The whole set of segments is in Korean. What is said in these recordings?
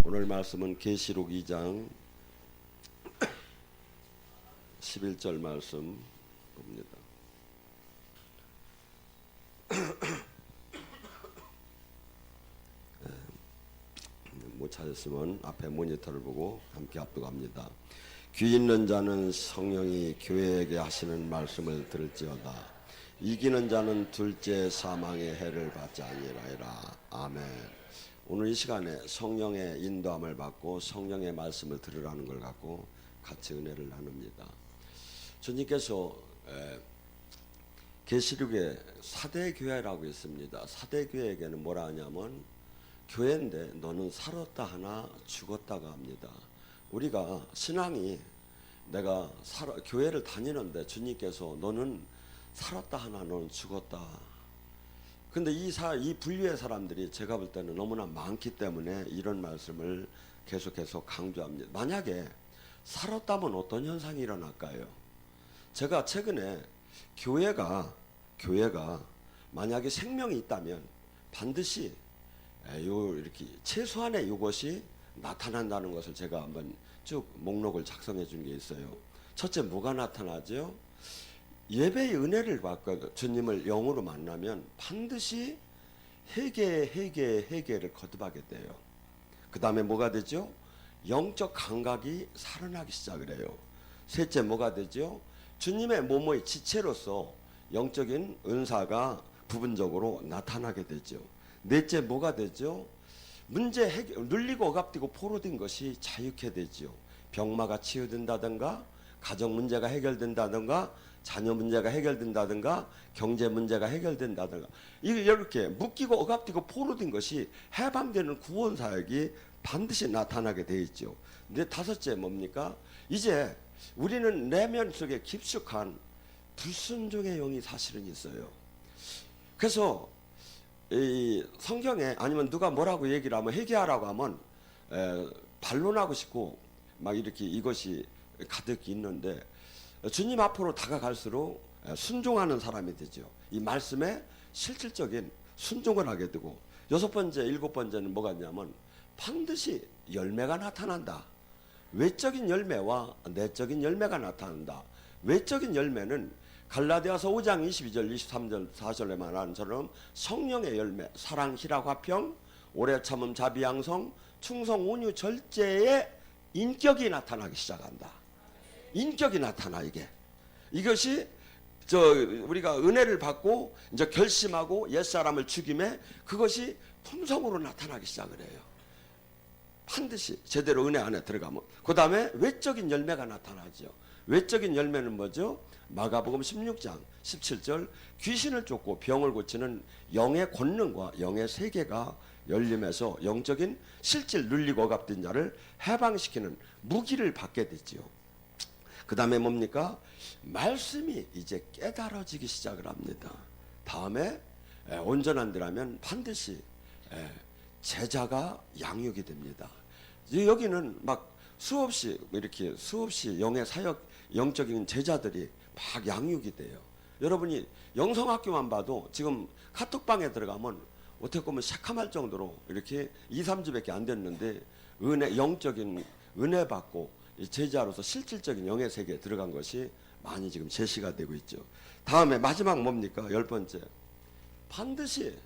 오늘 말씀은 계시록 2장 11절 말씀 봅니다. 못 찾았으면 앞에 모니터를 보고 함께 압독합니다. 귀 있는 자는 성령이 교회에게 하시는 말씀을 들을지어다. 이기는 자는 둘째 사망의 해를 받지 아니하리라. 아멘. 오늘 이 시간에 성령의 인도함을 받고 성령의 말씀을 들으라는 걸 갖고 같이 은혜를 나눕니다. 주님께서 계시록에 사대교회라고 있습니다. 사대교회에게는 뭐라 하냐면 교회인데 너는 살았다 하나 죽었다가 합니다. 우리가 신앙이 내가 교회를 다니는데 주님께서 너는 살았다 하나 너는 죽었다. 근데 이 분류의 사람들이 제가 볼 때는 너무나 많기 때문에 이런 말씀을 계속해서 강조합니다. 만약에 살았다면 어떤 현상이 일어날까요? 제가 최근에 교회가 만약에 생명이 있다면 반드시 이렇게 최소한의 이것이 나타난다는 것을 제가 한번 쭉 목록을 작성해 준 게 있어요. 첫째, 뭐가 나타나죠? 예배의 은혜를 받고 주님을 영으로 만나면 반드시 회개를 거듭하게 돼요. 그 다음에 뭐가 되죠? 영적 감각이 살아나기 시작을 해요. 셋째, 뭐가 되죠? 주님의 몸의 지체로서 영적인 은사가 부분적으로 나타나게 되죠. 넷째, 뭐가 되죠? 문제 해결, 눌리고 억압되고 포로된 것이 자유케 되죠. 병마가 치유된다든가, 가정 문제가 해결된다든가, 자녀 문제가 해결된다든가, 경제 문제가 해결된다든가, 이렇게 묶이고 억압되고 포로된 것이 해방되는 구원 사역이 반드시 나타나게 되어 있죠. 근데 다섯째 뭡니까? 이제 우리는 내면 속에 깊숙한 불순종의 영이 사실은 있어요. 그래서 이 성경에 아니면 누가 뭐라고 얘기를 하면 회개하라고 하면 반론하고 싶고 막 이렇게 이것이 가득 있는데 주님 앞으로 다가갈수록 순종하는 사람이 되죠. 이 말씀에 실질적인 순종을 하게 되고, 여섯 번째, 일곱 번째는 뭐가 있냐면 반드시 열매가 나타난다. 외적인 열매와 내적인 열매가 나타난다. 외적인 열매는 갈라디아서 5장 22절 23절 4절에 말하는 처럼 성령의 열매, 사랑, 희락, 화평, 오래 참음, 자비, 양성, 충성, 온유, 절제의 인격이 나타나기 시작한다. 인격이 나타나. 이것이 우리가 은혜를 받고 이제 결심하고 옛사람을 죽임에 그것이 품성으로 나타나기 시작을 해요. 반드시 제대로 은혜 안에 들어가면. 그 다음에 외적인 열매가 나타나죠. 외적인 열매는 뭐죠? 마가복음 16장 17절 귀신을 쫓고 병을 고치는 영의 권능과 영의 세계가 열림해서 영적인 실질 눌리고 억압된 자를 해방시키는 무기를 받게 되지요. 그 다음에 뭡니까? 말씀이 이제 깨달아지기 시작을 합니다. 다음에 온전한 데라면 반드시 제자가 양육이 됩니다. 여기는 막 수없이 영의 사역, 영적인 제자들이 막 양육이 돼요. 여러분이 영성학교만 봐도 지금 카톡방에 들어가면 어떻게 보면 새카말 정도로 이렇게 2, 3주밖에 안 됐는데 영적인 은혜 받고 제자로서 실질적인 영의 세계에 들어간 것이 많이 지금 제시가 되고 있죠. 다음에 마지막 뭡니까? 열 번째, 반드시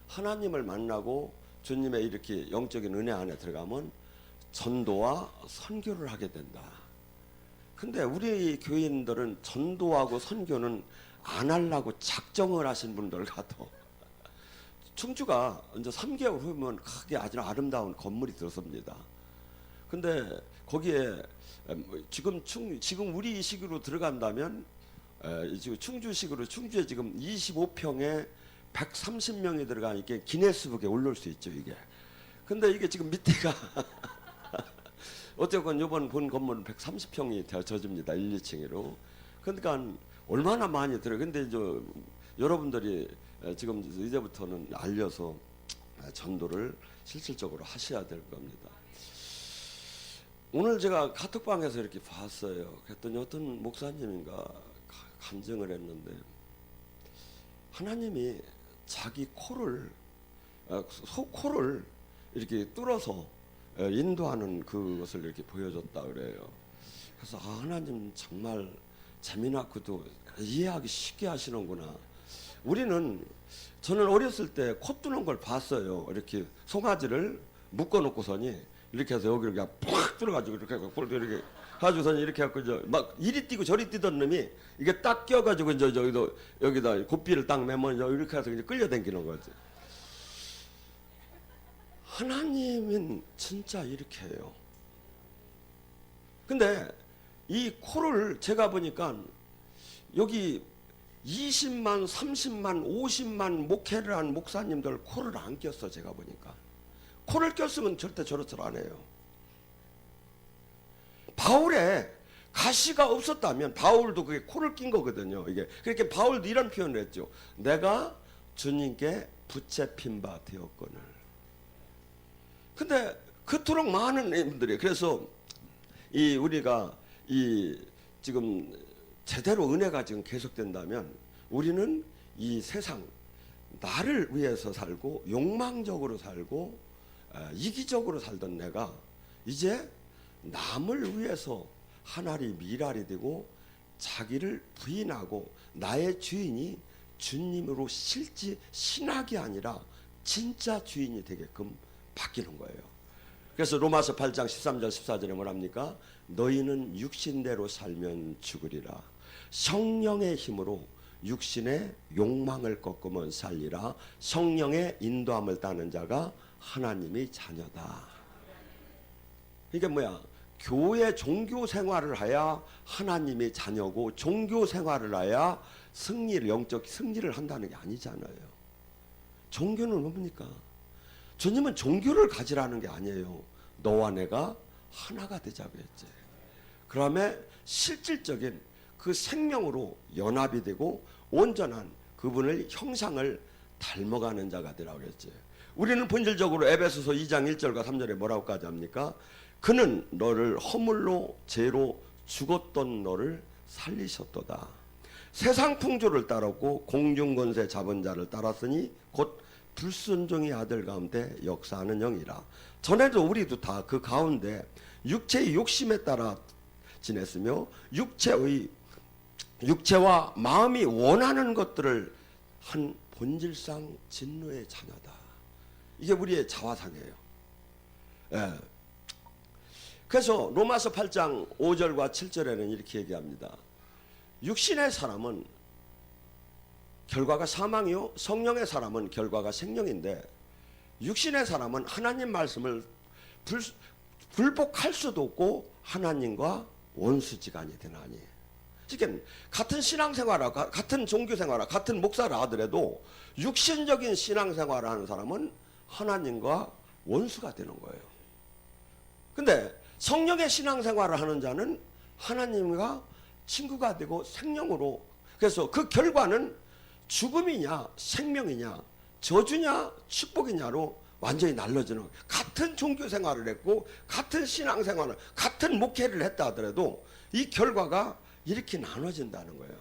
하나님을 만나고 주님의 이렇게 영적인 은혜 안에 들어가면 전도와 선교를 하게 된다. 근데 우리 교인들은 전도하고 선교는 안 하려고 작정을 하신 분들 같아. 충주가 이제 3개월 후면 크게 아주 아름다운 건물이 들어섭니다. 근데 거기에 지금 우리 식으로 들어간다면 지금 충주에 지금 25평에 130명이 들어가니까 기네스북에 올릴 수 있죠, 이게. 근데 이게 지금 밑에가 어쨌건 이번 본 건물은 130평이 되어집니다. 1, 2층으로. 그러니까 얼마나 많이 들어요. 근데 여러분들이 지금 이제부터는 알려서 전도를 실질적으로 하셔야 될 겁니다. 오늘 제가 카톡방에서 이렇게 봤어요. 그랬더니 어떤 목사님인가 간증을 했는데 하나님이 자기 코를 속코를 이렇게 뚫어서 인도하는 그것을 이렇게 보여줬다 그래요. 그래서 하나님 정말 재미나고도 이해하기 쉽게 하시는구나. 저는 어렸을 때 코 뚫는 걸 봤어요. 이렇게 송아지를 묶어놓고서니 이렇게 해서 여기를 그냥 팍 뚫어가지고 이렇게 이렇게 가지고서는 이렇게 해갖고 막 이리 뛰고 저리 뛰던 놈이 이게 딱 껴가지고 이제 여기다 고삐를 딱 매면 이렇게 해서 이제 끌려당기는 거지. 하나님은 진짜 이렇게 해요. 근데 이 코를 제가 보니까 여기 20만, 30만, 50만 목회를 한 목사님들 코를 안 꼈어. 제가 보니까 코를 꼈으면 절대 저렇게 안 해요. 바울에 가시가 없었다면 바울도 그게 코를 낀 거거든요. 이게 그렇게 바울도 이런 표현을 했죠. 내가 주님께 붙잡힌 바 되었거늘. 근데 그토록 많은 분들이, 그래서 우리가 지금 제대로 은혜가 지금 계속된다면 우리는 이 세상 나를 위해서 살고 욕망적으로 살고 이기적으로 살던 내가 이제 남을 위해서 하나리 미랄이 되고 자기를 부인하고 나의 주인이 주님으로 실제 신학이 아니라 진짜 주인이 되게끔 바뀌는 거예요. 그래서 로마서 8장 13절 14절에 뭐랍니까? 너희는 육신대로 살면 죽으리라. 성령의 힘으로 육신의 욕망을 꺾으면 살리라. 성령의 인도함을 따는 자가 하나님의 자녀다. 이게 뭐야? 교회 종교 생활을 해야 하나님의 자녀고 종교 생활을 해야 영적 승리를 한다는 게 아니잖아요. 종교는 뭡니까? 주님은 종교를 가지라는 게 아니에요. 너와 내가 하나가 되자고 했지. 그다음에 실질적인 그 생명으로 연합이 되고 온전한 그분의 형상을 닮아가는 자가 되라고 했지. 우리는 본질적으로 에베소서 2장 1절과 3절에 뭐라고까지 합니까? 그는 너를 허물로 죄로 죽었던 너를 살리셨도다. 세상 풍조를 따랐고 공중권세 잡은 자를 따랐으니 곧 불순종의 아들 가운데 역사하는 영이라. 전에도 우리도 다 그 가운데 육체의 욕심에 따라 지냈으며 육체와 마음이 원하는 것들을 한 본질상 진노의 자녀다. 이게 우리의 자화상이에요. 예. 그래서 로마서 8장 5절과 7절에는 이렇게 얘기합니다. 육신의 사람은 결과가 사망이요 성령의 사람은 결과가 생명인데, 육신의 사람은 하나님 말씀을 불복할 수도 없고 하나님과 원수지간이 되나니. 그러니까 같은 신앙생활과 같은 종교생활과 같은 목사를 하더라도 육신적인 신앙생활을 하는 사람은 하나님과 원수가 되는 거예요. 근데 성령의 신앙생활을 하는 자는 하나님과 친구가 되고 생명으로, 그래서 그 결과는 죽음이냐 생명이냐 저주냐 축복이냐로 완전히 날라지는 거예요. 같은 종교생활을 했고 같은 신앙생활을 같은 목회를 했다 하더라도 이 결과가 이렇게 나눠진다는 거예요.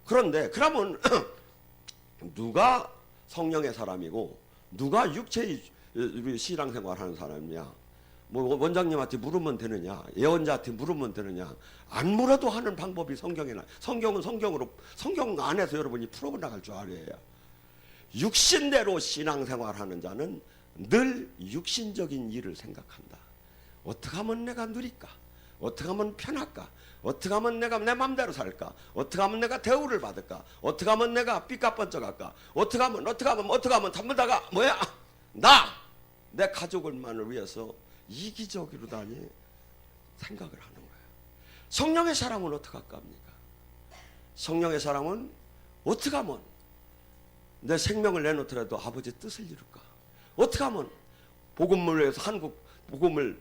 그런데 그러면 누가 성령의 사람이고 누가 육체의 신앙생활하는 사람이냐? 뭐 원장님한테 물으면 되느냐? 예언자한테 물으면 되느냐? 안 물어도 하는 방법이 성경에 나. 성경은 성경 안에서 여러분이 풀어 나갈 줄 알아야 해요. 육신대로 신앙생활하는 자는 늘 육신적인 일을 생각한다. 어떻게 하면 내가 누릴까? 어떻게 하면 편할까? 어떻게 하면 내가 내 맘대로 살까? 어떻게 하면 내가 대우를 받을까? 어떻게 하면 내가 삐까뻔쩍할까? 어떻게 하면 전부다가 뭐야? 내 가족을만을 위해서 이기적으로 생각을 하는 거예요. 성령의 사람은 어떻게 할까 합니까? 성령의 사람은 어떻게 하면 내 생명을 내놓더라도 아버지 뜻을 이룰까? 어떻게 하면 복음을 위해서 한국 복음을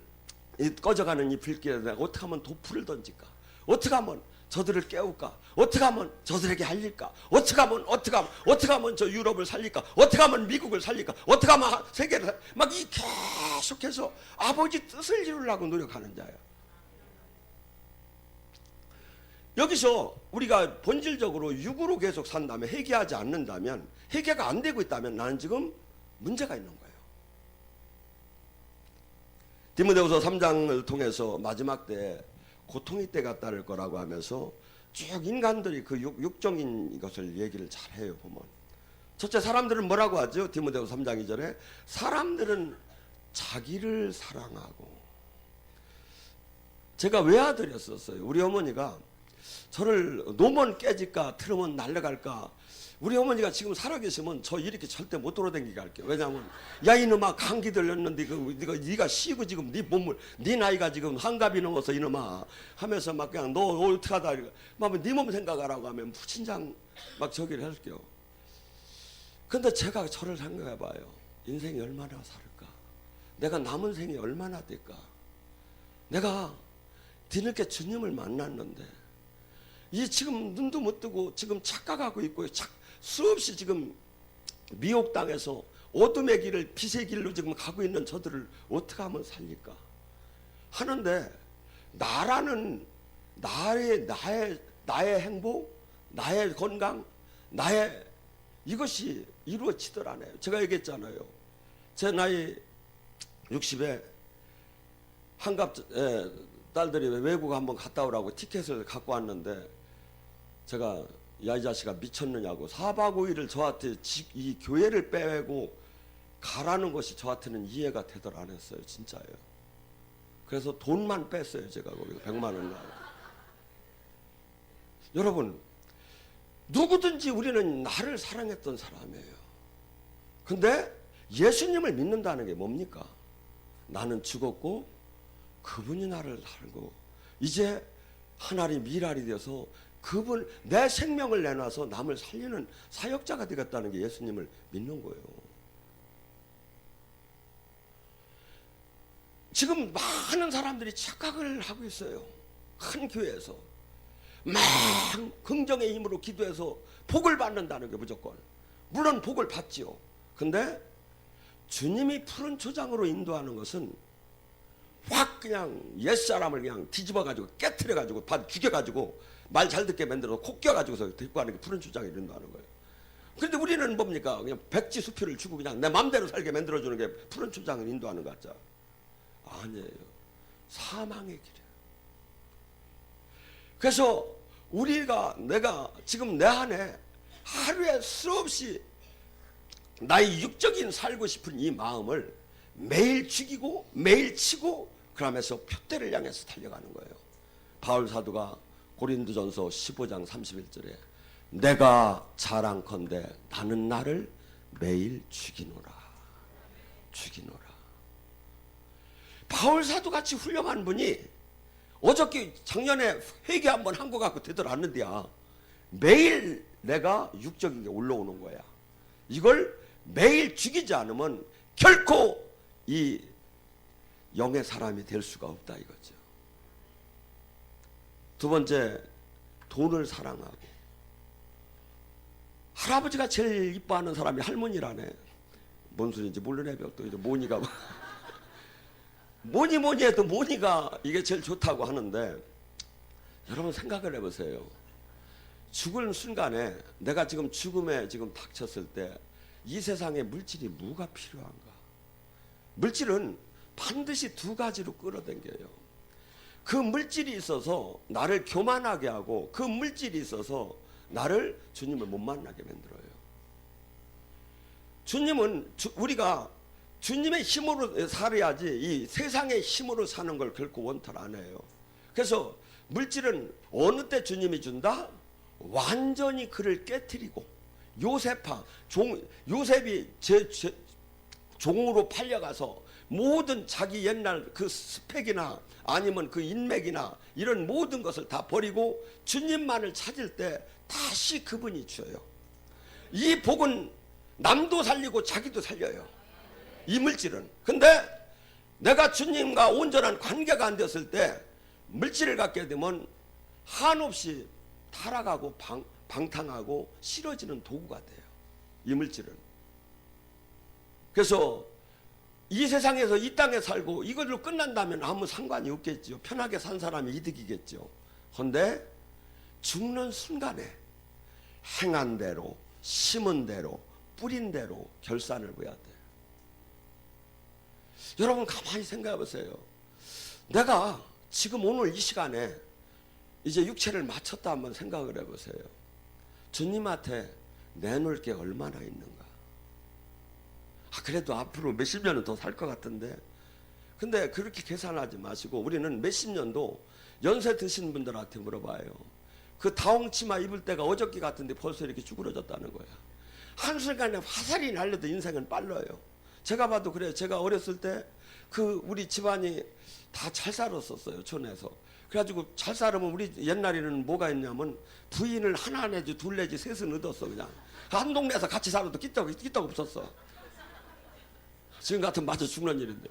꺼져가는 이 불길에 내가 어떻게 하면 불을 던질까? 어떻게 하면 저들을 깨울까? 어떻게 하면 저들에게 알릴까? 어떻게 하면 저 유럽을 살릴까? 어떻게 하면 미국을 살릴까? 어떻게 하면 세계를 막 이 계속해서 아버지 뜻을 이루려고 노력하는 자예요. 여기서 우리가 본질적으로 육으로 계속 산다면, 회개하지 않는다면, 회개가 안 되고 있다면 나는 지금 문제가 있는 거예요. 디모데후서 3장을 통해서 마지막 때 고통의 때가 따를 거라고 하면서 쭉 인간들이 그 육적인 것을 얘기를 잘해요. 보면 첫째, 사람들은 뭐라고 하죠? 디모데후서 3장 2절에 사람들은 자기를 사랑하고. 제가 외아들이었었어요. 우리 어머니가 저를 놓으면 깨질까 틀으면 날아갈까. 우리 어머니가 지금 살아계시면 저 이렇게 절대 못 돌아다니게 할게요. 왜냐하면 야 이놈아 감기 들렸는데 네가 쉬고 지금 네 몸을 네 나이가 지금 한갑이 넘어서 이놈아 하면서 막 그냥 너 어떡하다 막 네 몸 생각하라고 하면 무친장 막 저기를 할게요. 근데 제가 저를 생각해봐요. 인생이 얼마나 살을까? 내가 남은 생이 얼마나 될까? 내가 뒤늦게 주님을 만났는데 이 지금 눈도 못 뜨고 지금 착각하고 있고 수없이 지금 미혹당해서 어둠의 길을 빛의 길로 지금 가고 있는 저들을 어떻게 하면 살릴까 하는데 나라는 나의 행복, 나의 건강, 나의 이것이 이루어지더라네요. 제가 얘기했잖아요. 제 나이 60에 한갑 딸들이 외국 한번 갔다 오라고 티켓을 갖고 왔는데 제가 야 이 자식아 미쳤느냐고 4박 5일을 저한테 이 교회를 빼고 가라는 것이 저한테는 이해가 되들 안 했어요. 진짜예요. 그래서 돈만 뺐어요. 제가 거기서 100만 원 나고. 여러분 누구든지 우리는 나를 사랑했던 사람이에요. 근데 예수님을 믿는다는 게 뭡니까? 나는 죽었고 그분이 나를 살고 이제 하나님 미랄이 되어서 그분 내 생명을 내놔서 남을 살리는 사역자가 되겠다는 게 예수님을 믿는 거예요. 지금 많은 사람들이 착각을 하고 있어요. 한 교회에서 막 긍정의 힘으로 기도해서 복을 받는다는 게 무조건. 물론 복을 받지요. 근데 주님이 푸른 초장으로 인도하는 것은 확 그냥 옛사람을 그냥 뒤집어가지고 깨트려가지고 죽여가지고 말 잘 듣게 만들어서 코 껴가지고서 데리고 가는 게 푸른 초장이 인도하는 거예요. 그런데 우리는 뭡니까? 그냥 백지 수표를 주고 그냥 내 맘대로 살게 만들어주는 게 푸른 초장을 인도하는 것 같죠? 아니에요. 사망의 길이에요. 그래서 내가 지금 내 안에 하루에 수없이 나의 육적인 살고 싶은 이 마음을 매일 죽이고 매일 치고 그러면서 표대를 향해서 달려가는 거예요. 바울 사도가 고린도전서 15장 31절에 내가 자랑컨대 나는 나를 매일 죽이노라. 바울 사도같이 훌륭한 분이 어저께 작년에 회개 한번 한 거 갖고 되돌았는데야 매일 내가 육적인 게 올라오는 거야. 이걸 매일 죽이지 않으면 결코 이 영의 사람이 될 수가 없다 이거죠. 두 번째, 돈을 사랑하고. 할아버지가 제일 이뻐하는 사람이 할머니라네. 뭔 소리인지 모르네. 또 이제 모니가 뭐니 해도 모니가 이게 제일 좋다고 하는데 여러분 생각을 해보세요. 죽을 순간에 내가 지금 죽음에 지금 닥쳤을 때 이 세상에 물질이 뭐가 필요한가? 물질은 반드시 두 가지로 끌어당겨요. 그 물질이 있어서 나를 교만하게 하고 그 물질이 있어서 나를 주님을 못 만나게 만들어요. 주님은 우리가 주님의 힘으로 살아야지 이 세상의 힘으로 사는 걸 결코 원탈 안 해요. 그래서 물질은 어느 때 주님이 준다? 완전히 그를 깨트리고 요셉이 종으로 팔려가서 모든 자기 옛날 그 스펙이나 아니면 그 인맥이나 이런 모든 것을 다 버리고 주님만을 찾을 때 다시 그분이 주어요. 이 복은 남도 살리고 자기도 살려요. 이 물질은. 근데 내가 주님과 온전한 관계가 안 됐을 때 물질을 갖게 되면 한없이 타락하고 방탕하고 싫어지는 도구가 돼요. 이 물질은. 그래서 이 세상에서 이 땅에 살고 이걸로 끝난다면 아무 상관이 없겠죠. 편하게 산 사람이 이득이겠죠. 그런데 죽는 순간에 행한 대로 심은 대로 뿌린 대로 결산을 봐야 돼요. 여러분 가만히 생각해 보세요. 내가 지금 오늘 이 시간에 이제 육체를 마쳤다 한번 생각을 해보세요. 주님한테 내놓을 게 얼마나 있는가. 그래도 앞으로 몇십 년은 더 살 것 같은데, 근데 그렇게 계산하지 마시고 우리는 몇십 년도 연세 드신 분들한테 물어봐요. 그 다홍치마 입을 때가 어저께 같은데 벌써 이렇게 쭈그러졌다는 거야. 한순간에 화살이 날려도 인생은 빨라요. 제가 봐도 그래요. 제가 어렸을 때 그 우리 집안이 다 잘 살았었어요. 촌에서. 그래가지고 잘 살으면 우리 옛날에는 뭐가 있냐면 부인을 하나 내지 둘 내지 셋은 얻었어. 그냥 한 동네에서 같이 살아도 끼떡 없었어. 지금 같으면 맞아 죽는 일인데,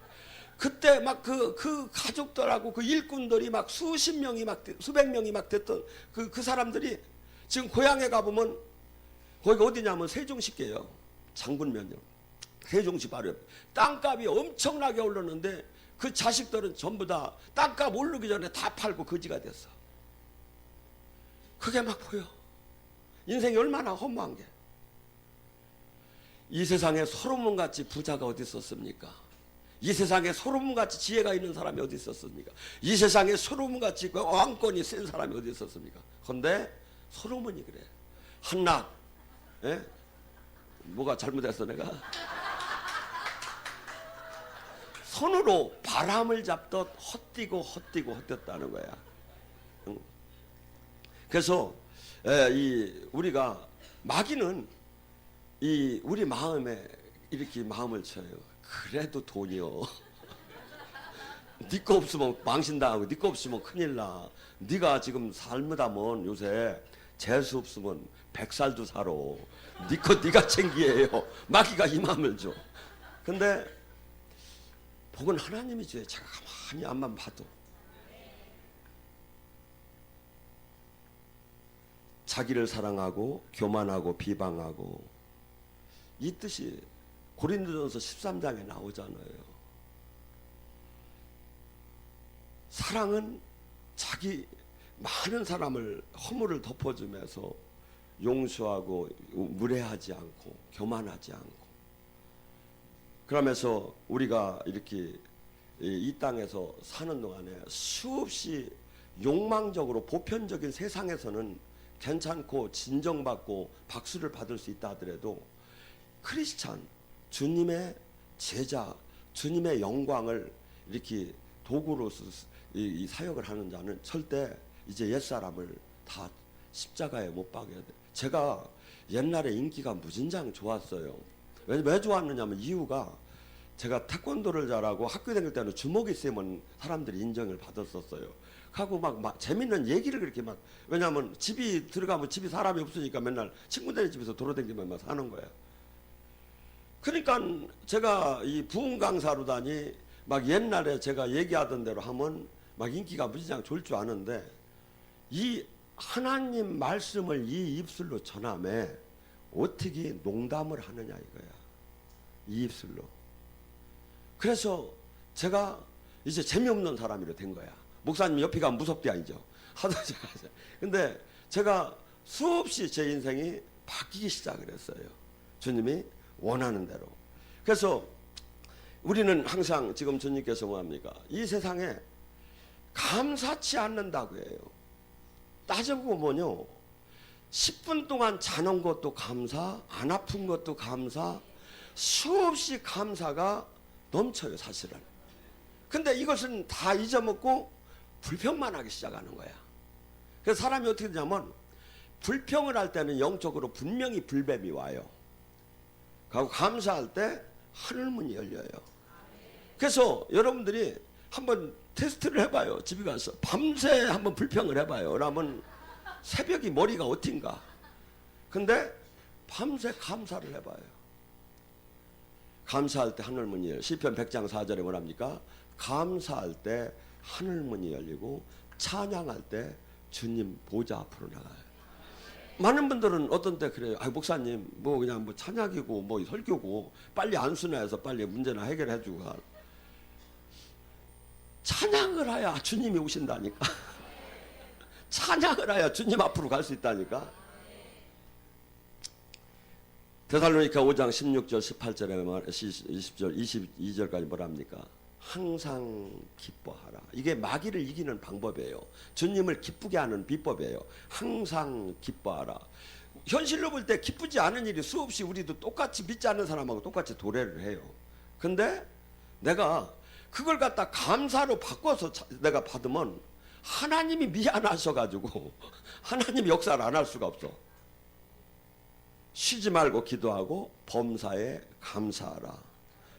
그때 막 그 가족들하고 그 일꾼들이 막 수십 명이 막 수백 명이 막 됐던 그 사람들이 지금 고향에 가보면 거기가 어디냐면 세종시께요. 장군면요. 세종시 바로 옆에. 땅값이 엄청나게 올랐는데 그 자식들은 전부 다 땅값 오르기 전에 다 팔고 거지가 됐어. 그게 막 보여. 인생이 얼마나 허무한 게. 이 세상에 솔로몬같이 부자가 어디 있었습니까? 이 세상에 솔로몬같이 지혜가 있는 사람이 어디 있었습니까? 이 세상에 솔로몬같이 그 왕권이 센 사람이 어디 있었습니까? 그런데 솔로몬이 그래. 한낱, 예? 뭐가 잘못했어 내가? 손으로 바람을 잡듯 헛뛰었다는 거야. 그래서 우리가 마귀는 우리 마음에 이렇게 마음을 쳐요. 그래도 돈이요. 네 거 없으면 망신당하고 네 거 없으면 큰일 나. 네가 지금 삶으다면 요새 재수 없으면 100살도 살아. 네 거 네가 챙기해요. 마귀가 이 마음을 줘. 근데 복은 하나님이 줘요. 제가 가만히 앞만 봐도. 자기를 사랑하고 교만하고 비방하고, 이 뜻이 고린도전서 13장에 나오잖아요. 사랑은 자기 많은 사람을 허물을 덮어주면서 용서하고 무례하지 않고 교만하지 않고, 그러면서 우리가 이렇게 이 땅에서 사는 동안에 수없이 욕망적으로 보편적인 세상에서는 괜찮고 진정받고 박수를 받을 수 있다 하더라도 크리스찬, 주님의 제자, 주님의 영광을 이렇게 도구로 이 사역을 하는 자는 절대 이제 옛사람을 다 십자가에 못 박아야 돼. 제가 옛날에 인기가 무진장 좋았어요. 왜 좋았느냐면 이유가 제가 태권도를 잘하고 학교 다닐 때는 주먹이 세면 사람들이 인정을 받았었어요. 하고 막 재밌는 얘기를 그렇게 막, 왜냐하면 집이 들어가면 집이 사람이 없으니까 맨날 친구들 집에서 돌아다니면서 사는 거예요. 그러니까 제가 이 부흥 강사로 다니 막 옛날에 제가 얘기하던 대로 하면 막 인기가 무진장 좋을 줄 아는데, 이 하나님 말씀을 이 입술로 전함에 어떻게 농담을 하느냐 이거야. 이 입술로. 그래서 제가 이제 재미없는 사람이로 된 거야. 목사님 옆에 가면 무섭대 아니죠. 하도 제가. 근데 제가 수없이 제 인생이 바뀌기 시작을 했어요. 주님이 원하는 대로. 그래서 우리는 항상 지금 주님께서 뭐합니까? 이 세상에 감사치 않는다고 해요. 따져보면요, 10분 동안 자는 것도 감사, 안 아픈 것도 감사, 수없이 감사가 넘쳐요 사실은. 근데 이것은 다 잊어먹고 불평만 하기 시작하는 거야. 그래서 사람이 어떻게 되냐면 불평을 할 때는 영적으로 분명히 불뱀이 와요. 그리고 감사할 때 하늘문이 열려요. 그래서 여러분들이 한번 테스트를 해봐요. 집에 가서 밤새 한번 불평을 해봐요. 그러면 새벽이 머리가 어딘가. 근데 밤새 감사를 해봐요. 감사할 때 하늘문이 열려요. 시편 100장 4절에 뭐랍니까? 감사할 때 하늘문이 열리고 찬양할 때 주님 보좌 앞으로 나가요. 많은 분들은 어떤 때 그래요. 목사님 뭐 그냥 뭐 찬양이고 뭐 설교고 빨리 안수나해서 빨리 문제나 해결해 주고 가. 찬양을 해야 주님이 오신다니까. 찬양을 해야 주님 앞으로 갈 수 있다니까. 데살로니가 5장 16절 18절에 20절 22절까지 뭐랍니까? 항상 기뻐하라. 이게 마귀를 이기는 방법이에요. 주님을 기쁘게 하는 비법이에요. 항상 기뻐하라. 현실로 볼 때 기쁘지 않은 일이 수없이 우리도 똑같이 믿지 않는 사람하고 똑같이 도래를 해요. 근데 내가 그걸 갖다 감사로 바꿔서 내가 받으면 하나님이 미안하셔가지고 하나님 역사를 안 할 수가 없어. 쉬지 말고 기도하고 범사에 감사하라.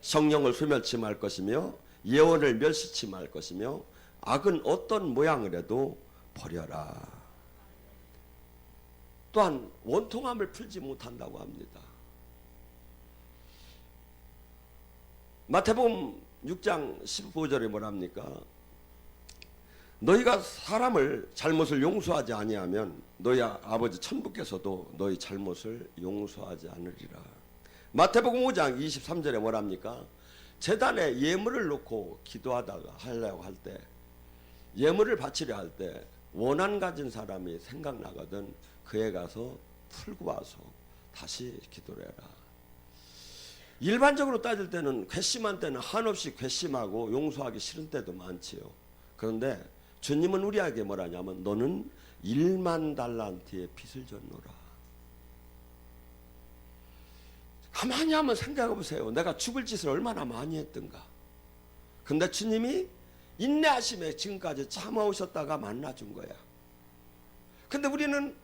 성령을 소멸치 말 것이며 예언을 멸시치 말 것이며 악은 어떤 모양을 해도 버려라. 또한 원통함을 풀지 못한다고 합니다. 마태복음 6장 15절에 뭐랍니까? 너희가 사람을 잘못을 용서하지 아니하면 너희 아버지 천부께서도 너희 잘못을 용서하지 않으리라. 마태복음 5장 23절에 뭐랍니까? 제단에 예물을 놓고 기도하다가 하려고 할 때, 예물을 바치려 할 때 원한 가진 사람이 생각나거든 그에 가서 풀고 와서 다시 기도를 해라. 일반적으로 따질 때는 괘씸한 때는 한없이 괘씸하고 용서하기 싫은 때도 많지요. 그런데 주님은 우리에게 뭐라냐면 너는 1만 달란트의 빚을 졌노라. 가만히 한번 생각해 보세요. 내가 죽을 짓을 얼마나 많이 했던가. 근데 주님이 인내하심에 지금까지 참아오셨다가 만나준 거야. 근데 우리는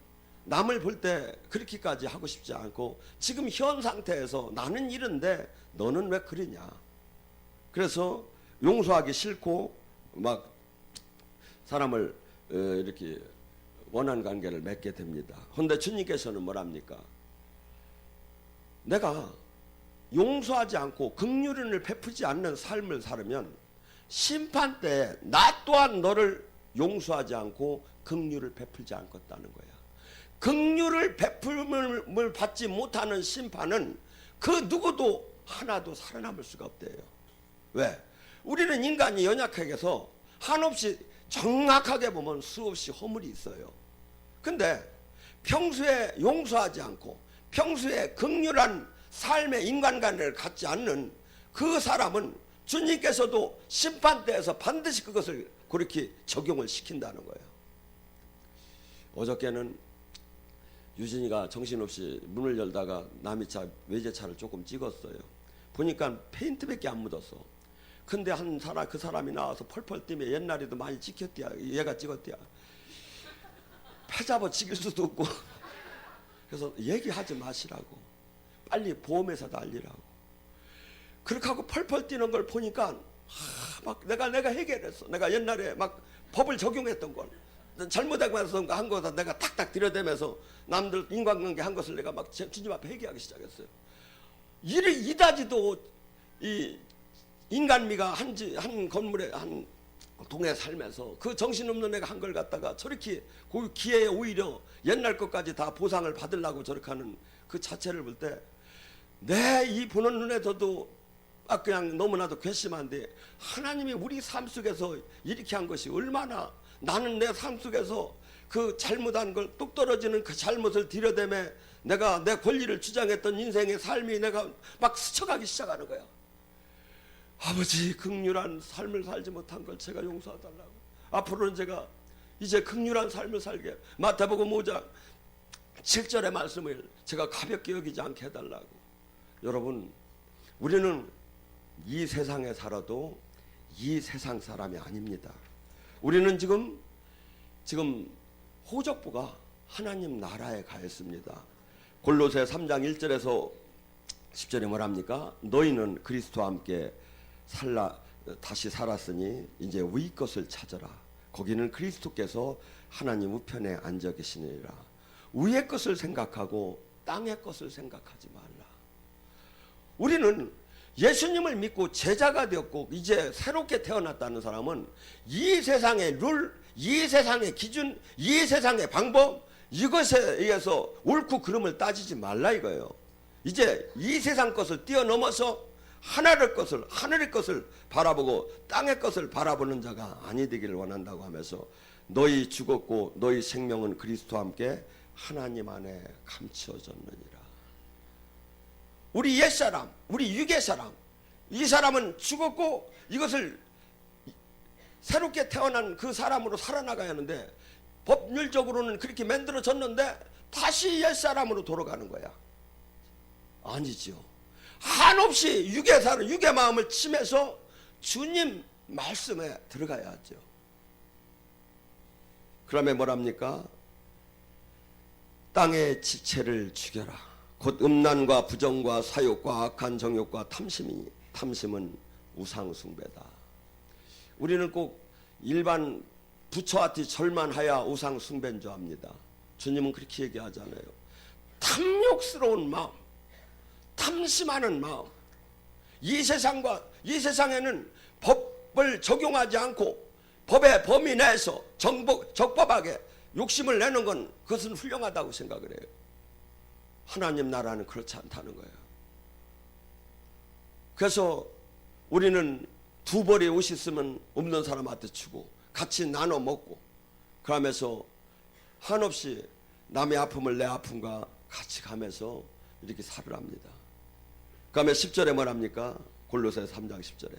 남을 볼 때 그렇게까지 하고 싶지 않고 지금 현 상태에서 나는 이런데 너는 왜 그러냐. 그래서 용서하기 싫고 막 사람을 이렇게 원한 관계를 맺게 됩니다. 그런데 주님께서는 뭐랍니까? 내가 용서하지 않고 긍휼을 베푸지 않는 삶을 살면 심판 때 나 또한 너를 용서하지 않고 긍휼을 베풀지 않겠다는 거야. 긍휼을 베풀음을 받지 못하는 심판은 그 누구도 하나도 살아남을 수가 없대요. 왜? 우리는 인간이 연약하게 해서 한없이 정확하게 보면 수없이 허물이 있어요. 근데 평소에 용서하지 않고 평소에 긍휼한 삶의 인간관계를 갖지 않는 그 사람은 주님께서도 심판대에서 반드시 그것을 그렇게 적용을 시킨다는 거예요. 어저께는 유진이가 정신없이 문을 열다가 남의 차 외제차를 조금 찍었어요. 보니까 페인트밖에 안 묻었어. 근데 그 사람이 나와서 펄펄 뛰며 옛날에도 많이 찍혔대야. 얘가 찍었대야. 패잡아 찍을 수도 없고. 그래서 얘기하지 마시라고. 빨리 보험회사도 알리라고. 그렇게 하고 펄펄 뛰는 걸 보니까 막 내가 해결했어. 내가 옛날에 막 법을 적용했던 걸. 잘못하고 한 거다 내가 탁탁 들여대면서 남들 인간관계 한 것을 내가 막 주님 앞에 회개하기 시작했어요. 이를 이다지도 이 인간미가 한 건물에 한 동에 살면서 그 정신없는 애가 한 걸 갖다가 저렇게 그 기회에 오히려 옛날 것까지 다 보상을 받으려고 저렇게 하는 그 자체를 볼 때 내 이 보는 눈에서도 그냥 너무나도 괘씸한데 하나님이 우리 삶 속에서 이렇게 한 것이 얼마나 나는 내 삶 속에서 그 잘못한 걸 뚝 떨어지는 그 잘못을 들여대며 내가 내 권리를 주장했던 인생의 삶이 내가 막 스쳐가기 시작하는 거야. 아버지 긍휼한 삶을 살지 못한 걸 제가 용서해달라고. 앞으로는 제가 이제 긍휼한 삶을 살게 마태복음 5장 7절의 말씀을 제가 가볍게 여기지 않게 해달라고. 여러분 우리는 이 세상에 살아도 이 세상 사람이 아닙니다. 우리는 지금 호적부가 하나님 나라에 가 있습니다. 골로새 3장 1절에서 10절에 뭐랍니까? 너희는 그리스도와 함께 다시 살았으니 이제 위 것을 찾아라. 거기는 그리스도께서 하나님 우편에 앉아 계시니라. 위의 것을 생각하고 땅의 것을 생각하지 말라. 우리는 예수님을 믿고 제자가 되었고 이제 새롭게 태어났다는 사람은 이 세상의 룰, 이 세상의 기준, 이 세상의 방법, 이것에 의해서 옳고 그름을 따지지 말라 이거예요. 이제 이 세상 것을 뛰어넘어서 하늘의 것을 바라보고 땅의 것을 바라보는 자가 아니 되기를 원한다고 하면서 너희 죽었고 너희 생명은 그리스도와 함께 하나님 안에 감추어졌느니라. 우리 옛사람, 우리 육의 사람, 이 사람은 죽었고 이것을 새롭게 태어난 그 사람으로 살아나가야 하는데 법률적으로는 그렇게 만들어졌는데 다시 옛사람으로 돌아가는 거야. 아니지요. 한없이 육의 마음을 침해서 주님 말씀에 들어가야 하죠. 그러면 뭐랍니까? 땅의 지체를 죽여라. 곧 음란과 부정과 사욕과 악한 정욕과 탐심은 우상숭배다. 우리는 꼭 일반 부처한테 절만하야 우상숭배인 줄 압니다. 주님은 그렇게 얘기하잖아요. 탐욕스러운 마음, 탐심하는 마음. 이 세상에는 법을 적용하지 않고 법의 범위 내에서 적법하게 욕심을 내는 건 그것은 훌륭하다고 생각을 해요. 하나님 나라는 그렇지 않다는 거예요. 그래서 우리는 두 벌의 옷이 있으면 없는 사람한테 주고 같이 나눠 먹고 그러면서 한없이 남의 아픔을 내 아픔과 같이 가면서 이렇게 살으랍니다. 그러면 10절에 뭐랍니까? 골로새 3장 10절에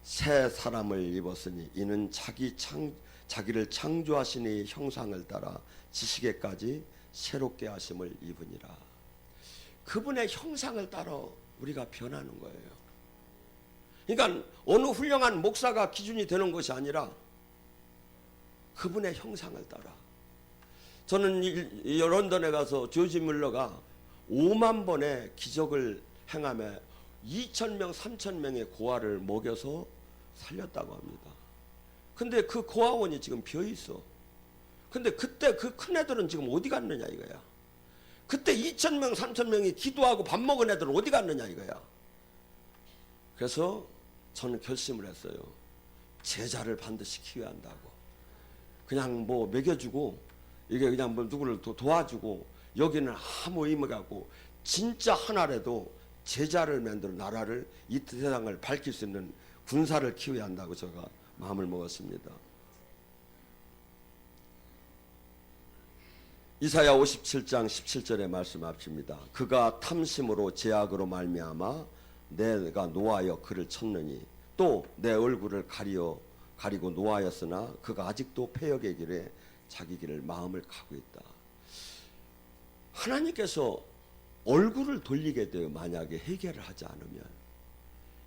새 사람을 입었으니 이는 자기를 창조하신 이의 형상을 따라 지식에까지 새롭게 하심을 입으니라. 그분의 형상을 따라 우리가 변하는 거예요. 그러니까 어느 훌륭한 목사가 기준이 되는 것이 아니라 그분의 형상을 따라. 저는 런던에 가서 조지 뮬러가 5만 번의 기적을 행하며 2,000명, 3,000명의 고아를 먹여서 살렸다고 합니다. 근데 그 고아원이 지금 비어 있어. 근데 그때 그 큰 애들은 지금 어디 갔느냐 이거야. 그때 2,000명, 3,000명이 기도하고 밥 먹은 애들은 어디 갔느냐 이거야. 그래서 저는 결심을 했어요. 제자를 반드시 키워야 한다고. 그냥 뭐 먹여주고 이게 그냥 뭐 누구를 도와주고 여기는 아무 의미가 없고 진짜 하나라도 제자를 만들어 나라를 이 세상을 밝힐 수 있는 군사를 키워야 한다고 제가 마음을 먹었습니다. 이사야 57장 17절의 말씀 앞집니다. 그가 탐심으로 제약으로 말미암아 내가 노하여 그를 쳤느니 또 내 얼굴을 가리고 노하였으나 그가 아직도 패역의 길에 자기 길을 마음을 가고 있다. 하나님께서 얼굴을 돌리게 돼요. 만약에 해결을 하지 않으면.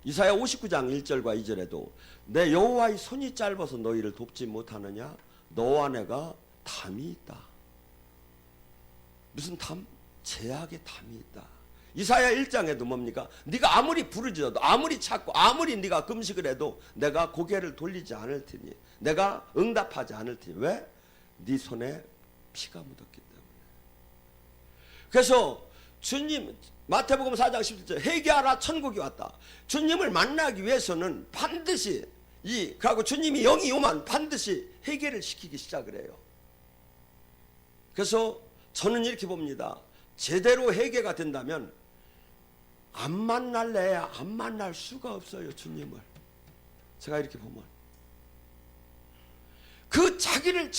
이사야 59장 1절과 2절에도 내 여호와의 손이 짧아서 너희를 돕지 못하느냐? 너와 내가 담이 있다. 무슨 담? 제약의 담이 있다. 이사야 1장에도 뭡니까? 네가 아무리 부르짖어도 아무리 찾고 아무리 네가 금식을 해도 내가 고개를 돌리지 않을 테니 내가 응답하지 않을 테니 왜? 네 손에 피가 묻었기 때문에. 그래서 주님 마태복음 4장 17절 회개하라 천국이 왔다. 주님을 만나기 위해서는 반드시 그리고 주님이 영이 오면 반드시 회개를 시키기 시작을 해요. 그래서 저는 이렇게 봅니다. 제대로 회개가 된다면 안 만날래야 안 만날 수가 없어요. 주님을. 제가 이렇게 보면 그 자기를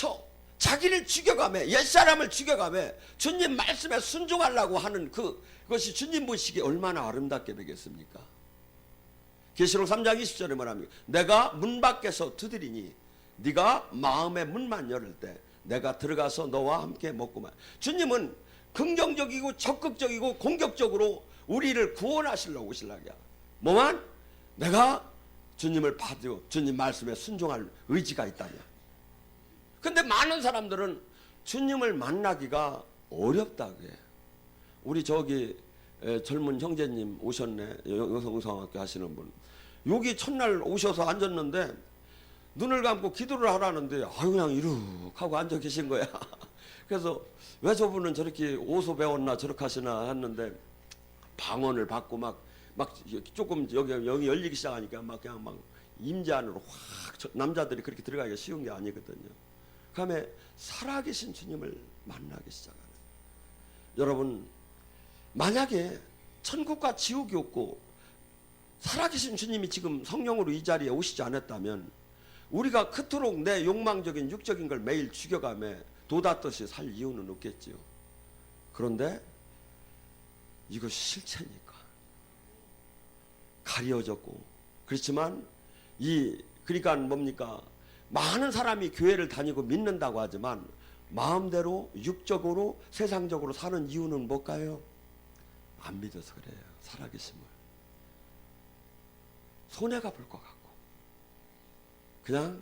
죽여가며 옛사람을 죽여가며 주님 말씀에 순종하려고 하는 그것이 주님 보시기에 얼마나 아름답게 되겠습니까? 계시록 3장 20절에 말합니다. 내가 문 밖에서 두드리니 네가 마음의 문만 열을 때 내가 들어가서 너와 함께 먹고만. 주님은 긍정적이고 적극적이고 공격적으로 우리를 구원하시려고 오시려고. 뭐만? 내가 주님을 받고 주님 말씀에 순종할 의지가 있다면. 근데 많은 사람들은 주님을 만나기가 어렵다고 해. 우리 저기 젊은 형제님 오셨네. 여성성학교 하시는 분. 여기 첫날 오셔서 앉았는데 눈을 감고 기도를 하라는데 그냥 이렇게 하고 앉아 계신 거야. 그래서 왜 저분은 저렇게 오소 배웠나 저렇게 하시나 했는데 방언을 받고 막 조금 여기 열리기 시작하니까 그냥 임재 안으로 확 남자들이 그렇게 들어가기가 쉬운 게 아니거든요. 그다음에 살아계신 주님을 만나기 시작하는. 여러분 만약에 천국과 지옥이 없고 살아계신 주님이 지금 성령으로 이 자리에 오시지 않았다면 우리가 그토록 내 욕망적인 육적인 걸 매일 죽여가며 도닫듯이 살 이유는 없겠지요. 그런데 이것이 실체니까. 가려졌고, 그렇지만 그러니까 뭡니까? 많은 사람이 교회를 다니고 믿는다고 하지만 마음대로 육적으로 세상적으로 사는 이유는 뭘까요? 안 믿어서 그래요. 살아계심을 손해가 볼 것 같고 그냥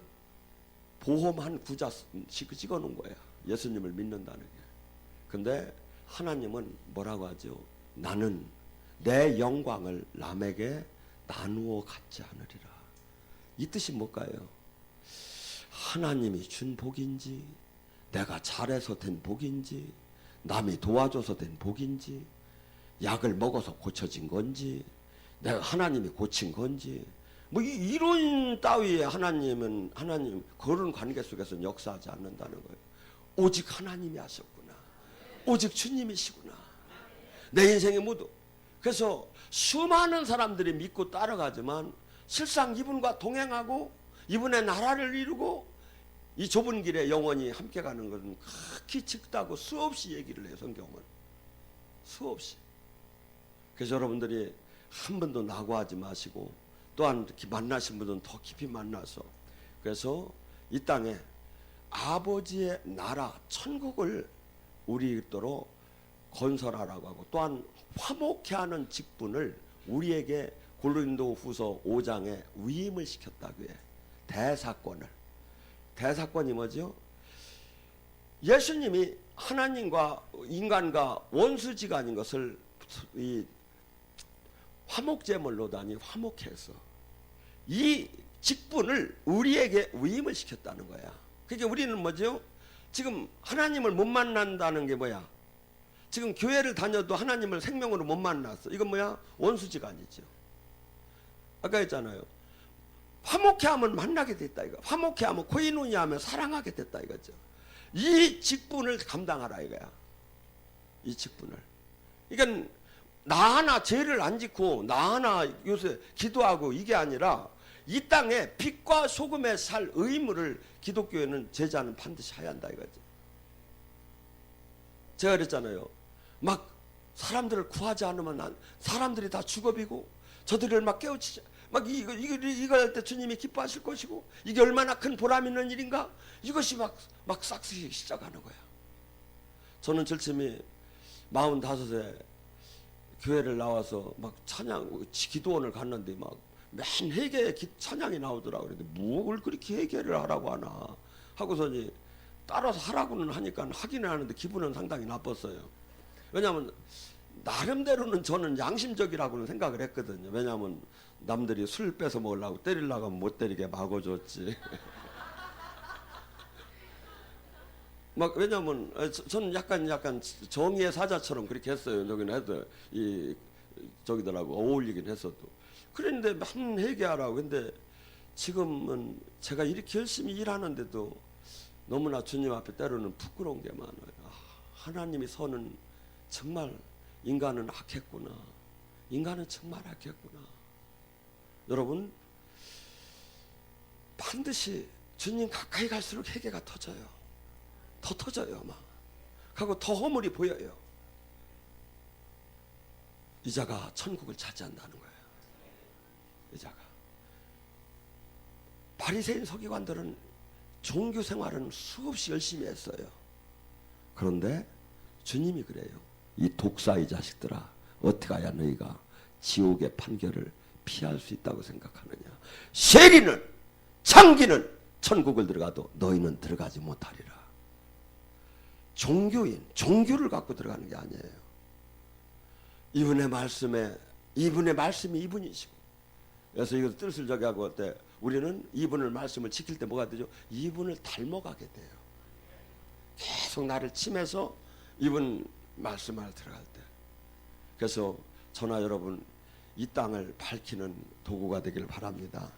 보험 한 구자 찍어 놓은 거야. 예수님을 믿는다는 게. 근데 하나님은 뭐라고 하죠? 나는 내 영광을 남에게 나누어 갖지 않으리라. 이 뜻이 뭘까요? 하나님이 준 복인지, 내가 잘해서 된 복인지, 남이 도와줘서 된 복인지, 약을 먹어서 고쳐진 건지, 내가 하나님이 고친 건지, 뭐 이런 따위의 하나님 그런 관계 속에서는 역사하지 않는다는 거예요. 오직 하나님이 하셨구나. 오직 주님이시구나. 내 인생의 모두. 그래서 수많은 사람들이 믿고 따라가지만 실상 이분과 동행하고 이분의 나라를 이루고 이 좁은 길에 영원히 함께 가는 것은 극히 적다고 수없이 얘기를 해요. 성경은 수없이. 그래서 여러분들이 한 번도 낙오하지 마시고 또한 만나신 분들은 더 깊이 만나서 그래서 이 땅에 아버지의 나라 천국을 우리 있도록 건설하라고 하고 또한 화목케 하는 직분을 우리에게 고린도후서 5장에 위임을 시켰다고 해. 대사권이 뭐죠? 예수님이 하나님과 인간과 원수지간인 것을 이 화목제물로다니 화목해서 이 직분을 우리에게 위임을 시켰다는 거야. 그러니까 우리는 뭐죠? 지금 하나님을 못 만난다는 게 뭐야? 지금 교회를 다녀도 하나님을 생명으로 못 만났어. 이건 뭐야? 원수지간이죠. 아까 했잖아요. 화목해 하면 만나게 됐다 이거. 화목해 하면 코이노니아 하면 사랑하게 됐다 이거죠. 이 직분을 감당하라 이거야. 이 직분을. 그러니까 나 하나 죄를 안 짓고 나 하나 요새 기도하고 이게 아니라 이 땅에 빛과 소금에 살 의무를 기독교에는 제자는 반드시 해야 한다 이거죠. 제가 그랬잖아요. 막 사람들을 구하지 않으면 사람들이 다 죽어비고 저들을 막 깨우치자. 막 이거 할 때 주님이 기뻐하실 것이고 이게 얼마나 큰 보람 있는 일인가? 이것이 막 싹쓰기 시작하는 거야. 저는 절침이 45세 교회를 나와서 막 찬양 기도원을 갔는데 막 맨 회개의 찬양이 나오더라고요. 그런데 뭘 그렇게 회개를 하라고 하나 하고서니 따라서 하라고는 하니까 하기는 하는데 기분은 상당히 나빴어요. 왜냐하면 나름대로는 저는 양심적이라고는 생각을 했거든요. 왜냐하면 남들이 술 뺏어 먹으려고 때리려고 하면 못 때리게 막아줬지. 막 왜냐하면 저는 약간 정의의 사자처럼 그렇게 했어요. 여기는 해도 저기들하고 어울리긴 했어도. 그런데 한 회개하라고. 근데 지금은 제가 이렇게 열심히 일하는데도 너무나 주님 앞에 때로는 부끄러운 게 많아요. 하나님이 선은 정말 인간은 악했구나. 인간은 정말 악했구나. 여러분 반드시 주님 가까이 갈수록 회개가 터져요. 더 터져요. 막 하고 더 허물이 보여요. 이자가 천국을 차지한다는 거예요. 이자가. 바리새인 서기관들은 종교 생활은 수없이 열심히 했어요. 그런데 주님이 그래요. 이 독사의 자식들아, 어떻게 하야 너희가 지옥의 판결을 피할 수 있다고 생각하느냐. 세리는 창기는 천국을 들어가도 너희는 들어가지 못하리라. 종교를 갖고 들어가는 게 아니에요. 이분의 말씀이 이분이시고. 그래서 이것을 뜻을 저기 하고 할 때 우리는 이분을 말씀을 지킬 때 뭐가 되죠? 이분을 닮아가게 돼요. 계속 나를 침해서 이분 말씀을 들어갈 때. 그래서 저나 여러분 이 땅을 밝히는 도구가 되길 바랍니다.